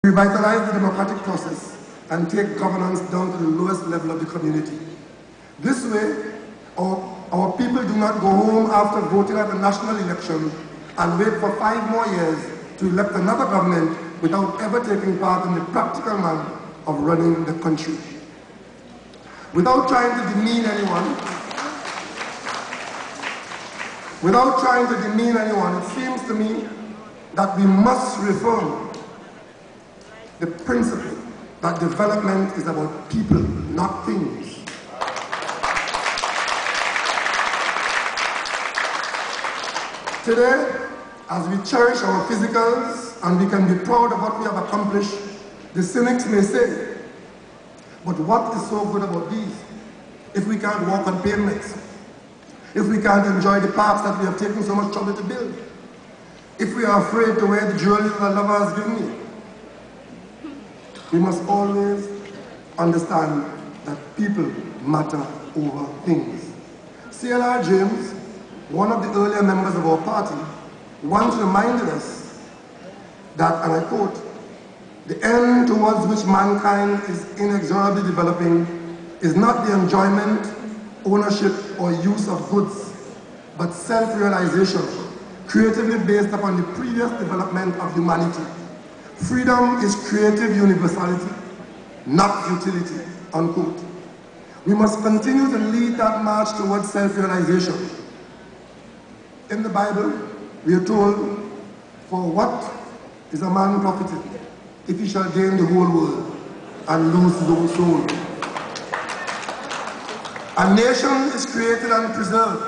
revitalize the democratic process and take governance down to the lowest level of the community. This way, our people do not go home after voting at the national election and wait for 5 more years to elect another government without ever taking part in the practical man of running the country. Without trying to demean anyone, it seems to me that we must reform the principle that development is about people, not things. Today, as we cherish our physicals and we can be proud of what we have accomplished, the cynics may say, but what is so good about these if we can't walk on pavements? If we can't enjoy the parks that we have taken so much trouble to build? If we are afraid to wear the jewelry that our lover has given me? We must always understand that people matter over things. C.L.R. James, one of the earlier members of our party, once reminded us that, and I quote, "The end towards which mankind is inexorably developing is not the enjoyment, ownership, or use of goods, but self-realization, creatively based upon the previous development of humanity. Freedom is creative universality, not utility," unquote. We must continue to lead that march towards self-realization. In the Bible, we are told, "For what is a man profited if he shall gain the whole world and lose his own soul?" A nation is created and preserved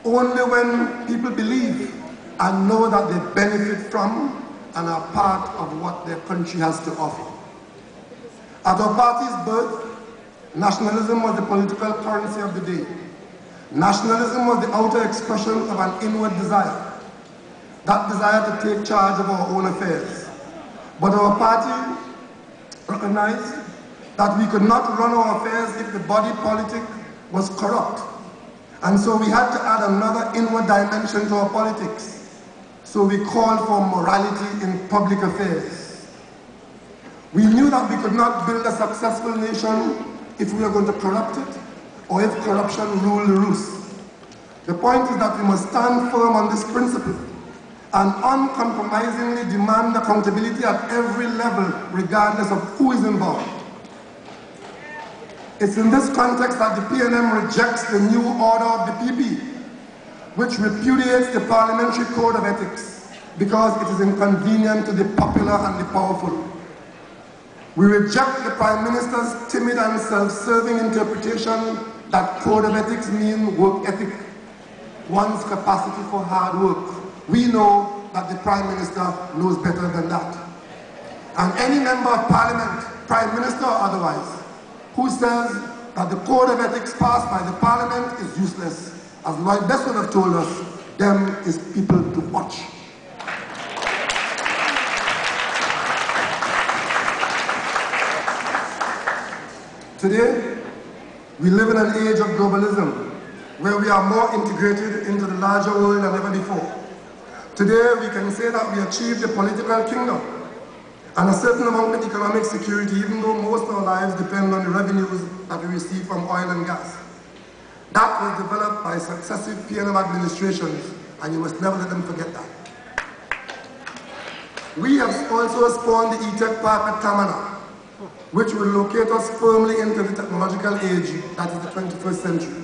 only when people believe and know that they benefit from and are part of what their country has to offer. At our party's birth, nationalism was the political currency of the day. Nationalism was the outer expression of an inward desire, that desire to take charge of our own affairs. But our party recognized that we could not run our affairs if the body politic was corrupt. And so we had to add another inward dimension to our politics. So we called for morality in public affairs. We knew that we could not build a successful nation if we were going to corrupt it, or if corruption ruled the roost. The point is that we must stand firm on this principle and uncompromisingly demand accountability at every level, regardless of who is involved. It's in this context that the PNM rejects the new order of the PP, which repudiates the parliamentary code of ethics because it is inconvenient to the popular and the powerful. We reject the Prime Minister's timid and self-serving interpretation that code of ethics means work ethic, one's capacity for hard work. We know that the Prime Minister knows better than that. And any member of Parliament, Prime Minister or otherwise, who says that the code of ethics passed by the Parliament is useless, as Lloyd Best would have told us, them is people to watch. Today, we live in an age of globalism, where we are more integrated into the larger world than ever before. Today, we can say that we achieved a political kingdom and a certain amount of economic security, even though most of our lives depend on the revenues that we receive from oil and gas. That was developed by successive PNM administrations, and you must never let them forget that. We have also spawned the E-Tech Park at Tamana, which will locate us firmly into the technological age that is the 21st century.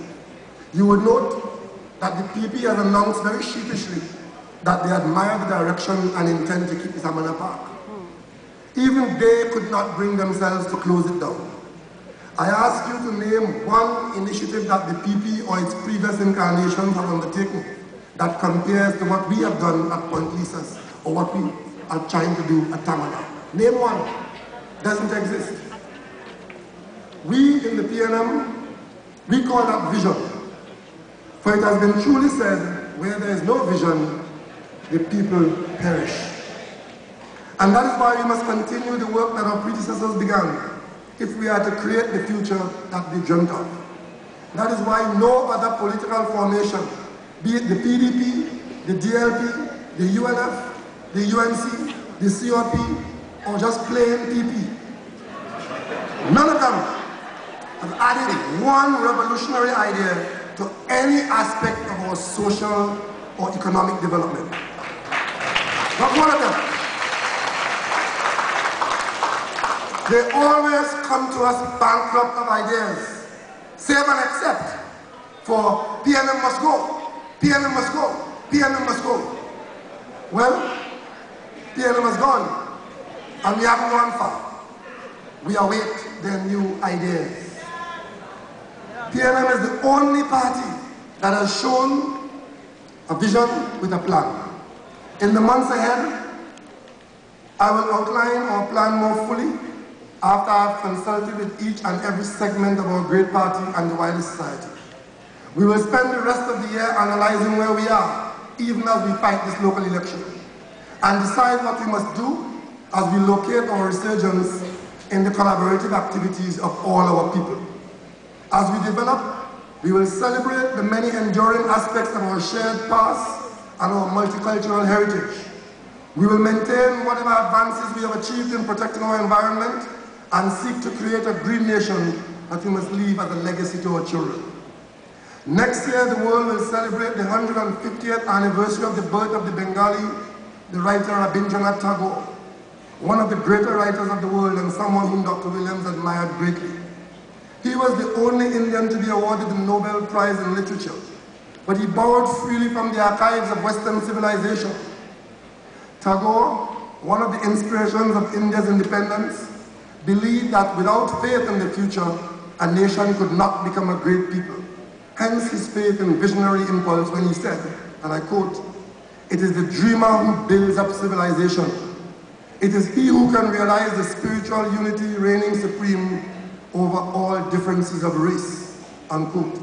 You would note that the PP has announced very sheepishly that they admire the direction and intend to keep the Tamana Park. Even they could not bring themselves to close it down. I ask you to name one initiative that the PP or its previous incarnations have undertaken that compares to what we have done at Point Lisas or what we are trying to do at Tamana. Name one. Doesn't exist. We in the PNM, we call that vision. For it has been truly said, where there is no vision, the people perish. And that is why we must continue the work that our predecessors began, if we are to create the future that we dreamt of. That is why no other political formation, be it the PDP, the DLP, the UNF, the UNC, the COP, or just plain PP. None of them have added one revolutionary idea to any aspect of our social or economic development. Not one of them. They always come to us bankrupt of ideas, save and except for PNM must go, PNM must go, PNM must go. Well, PNM is gone, and we haven't gone far. We await their new ideas. PNM is the only party that has shown a vision with a plan. In the months ahead, I will outline our plan more fully after I have consulted with each and every segment of our great party and the wider society. We will spend the rest of the year analyzing where we are, even as we fight this local election, and decide what we must do as we locate our resurgence in the collaborative activities of all our people. As we develop, we will celebrate the many enduring aspects of our shared past and our multicultural heritage. We will maintain whatever advances we have achieved in protecting our environment and seek to create a green nation that we must leave as a legacy to our children. Next year, the world will celebrate the 150th anniversary of the birth of the Bengali, the writer Rabindranath Tagore, one of the greater writers of the world and someone whom Dr. Williams admired greatly. He was the only Indian to be awarded the Nobel Prize in Literature, but he borrowed freely from the archives of Western civilization. Tagore, one of the inspirations of India's independence, believed that without faith in the future, a nation could not become a great people. Hence his faith and visionary impulse when he said, and I quote, "It is the dreamer who builds up civilization. It is he who can realize the spiritual unity reigning supreme over all differences of race," unquote.